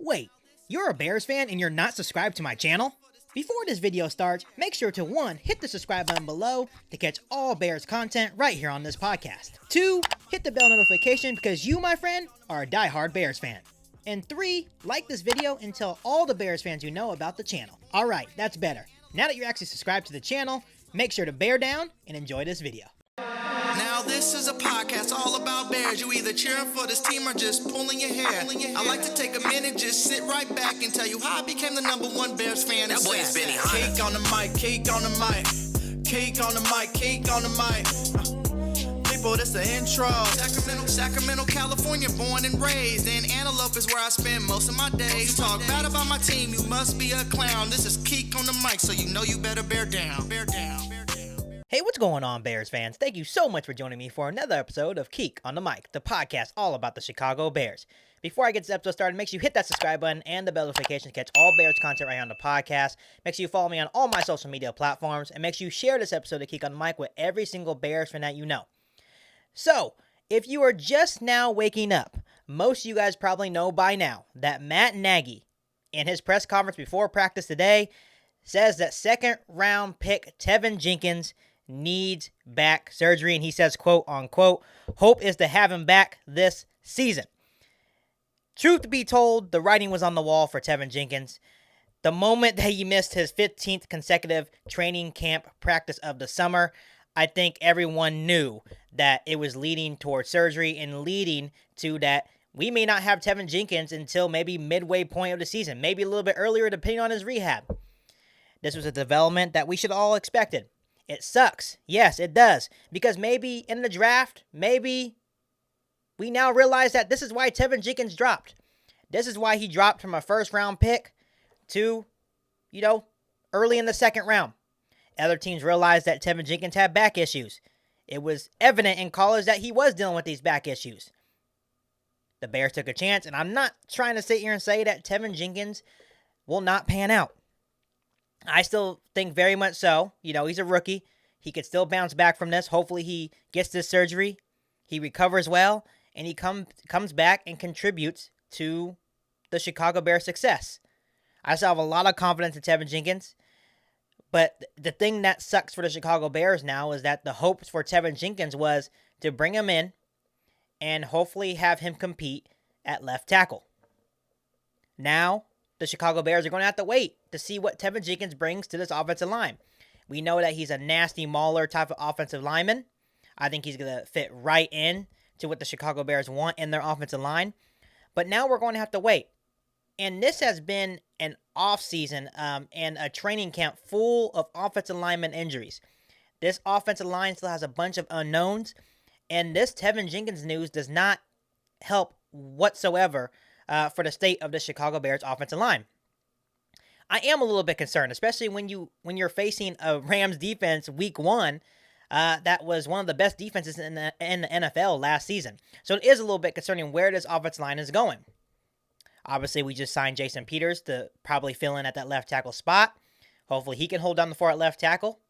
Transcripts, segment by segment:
Wait, you're a Bears fan and you're not subscribed to my channel? Before this video starts, make sure to 1. Hit the subscribe button below to catch all Bears content right here on this podcast. 2. Hit the bell notification because you, my friend, are a diehard Bears fan. And 3. Like this video and tell all the Bears fans you know about the channel. Alright, that's better. Now that you're actually subscribed to the channel, make sure to bear down and enjoy this video. Now this is a podcast all about Bears. You either cheering for this team or just pulling your hair. I like to take a minute, just sit right back and tell you how I became the #1 Bears fan. That boy's Benny Hunter. Cake on the mic, cake on the mic, cake on the mic, cake on the mic. People, this the intro. Sacramento, California, born and raised. And Antelope is where I spend most of my days. Talk bad about my team, you must be a clown. This is Keek on the mic, so you know you better bear down. Bear down. Hey, what's going on, Bears fans? Thank you so much for joining me for another episode of Keek on the Mic, the podcast all about the Chicago Bears. Before I get this episode started, make sure you hit that subscribe button and the bell notification to catch all Bears content right here on the podcast. Make sure you follow me on all my social media platforms, and make sure you share this episode of Keek on the Mic with every single Bears fan that you know. So, if you are just now waking up, most of you guys probably know by now that Matt Nagy, in his press conference before practice today, says that second-round pick Teven Jenkins needs back surgery, and he says, quote unquote, hope is to have him back this season. Truth be told, the writing was on the wall for Teven Jenkins. The moment that he missed his 15th consecutive training camp practice of the summer, I think everyone knew that it was leading towards surgery and leading to that we may not have Teven Jenkins until maybe midway point of the season, maybe a little bit earlier depending on his rehab. This was a development that we should all expected. It sucks. Yes, it does. Because maybe in the draft, maybe we now realize that this is why Teven Jenkins dropped. This is why he dropped from a first-round pick to, early in the second round. Other teams realized that Teven Jenkins had back issues. It was evident in college that he was dealing with these back issues. The Bears took a chance, and I'm not trying to sit here and say that Teven Jenkins will not pan out. I still think very much so. He's a rookie. He could still bounce back from this. Hopefully he gets this surgery, he recovers well, and he comes back and contributes to the Chicago Bears' success. I still have a lot of confidence in Teven Jenkins, but the thing that sucks for the Chicago Bears now is that the hopes for Teven Jenkins was to bring him in and hopefully have him compete at left tackle. Now, the Chicago Bears are going to have to wait to see what Teven Jenkins brings to this offensive line. We know that he's a nasty mauler type of offensive lineman. I think he's going to fit right in to what the Chicago Bears want in their offensive line. But now we're going to have to wait. And this has been an offseason and a training camp full of offensive lineman injuries. This offensive line still has a bunch of unknowns. And this Teven Jenkins news does not help whatsoever for the state of the Chicago Bears offensive line. I am a little bit concerned, especially when you're facing a Rams defense week 1 that was one of the best defenses in the NFL last season. So it is a little bit concerning where this offensive line is going. Obviously, we just signed Jason Peters to probably fill in at that left tackle spot. Hopefully he can hold down the fort at left tackle.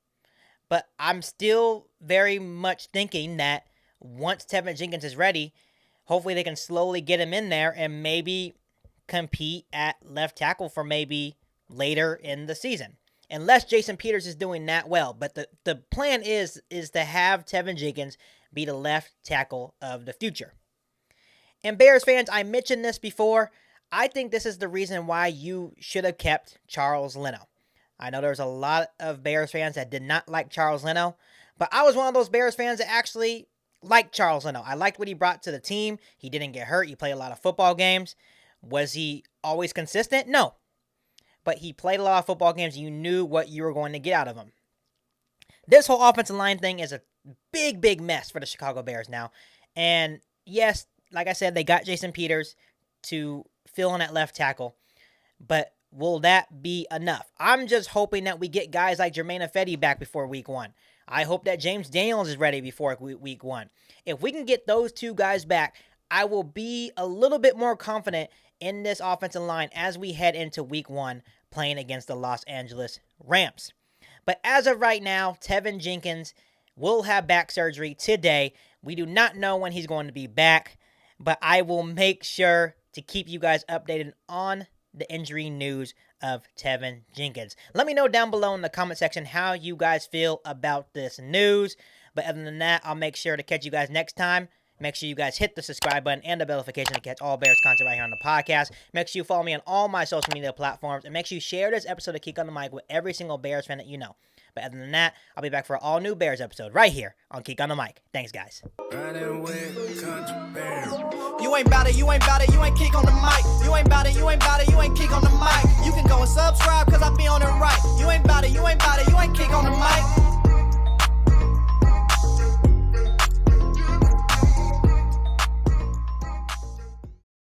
But I'm still very much thinking that once Teven Jenkins is ready, hopefully they can slowly get him in there and maybe compete at left tackle for maybe later in the season. Unless Jason Peters is doing that well. But the plan is to have Teven Jenkins be the left tackle of the future. And Bears fans, I mentioned this before. I think this is the reason why you should have kept Charles Leno. I know there's a lot of Bears fans that did not like Charles Leno. But I was one of those Bears fans that actually liked Charles Leno. I liked what he brought to the team. He didn't get hurt. He played a lot of football games. Was he always consistent? No. But he played a lot of football games. You knew what you were going to get out of him. This whole offensive line thing is a big, big mess for the Chicago Bears now. And yes, like I said, they got Jason Peters to fill in at left tackle. But will that be enough? I'm just hoping that we get guys like Germain Ifedi back before week 1. I hope that James Daniels is ready before week 1. If we can get those two guys back, I will be a little bit more confident in this offensive line as we head into week 1 playing against the Los Angeles Rams. But as of right now, Teven Jenkins will have back surgery today. We do not know when he's going to be back, but I will make sure to keep you guys updated on the injury news of Teven Jenkins. Let me know down below in the comment section how you guys feel about this news. But other than that, I'll make sure to catch you guys next time. Make sure you guys hit the subscribe button and the bell notification to catch all Bears content right here on the podcast. Make sure you follow me on all my social media platforms. And make sure you share this episode of Keek on the Mic with every single Bears fan that you know. But other than that, I'll be back for an all-new Bears episode right here on Keek on the Mic. Thanks, guys. You ain't bout it, you ain't bout it, you ain't Keek on the mic. You ain't bout it, you ain't bout it, you ain't Keek on the mic. You can go and subscribe.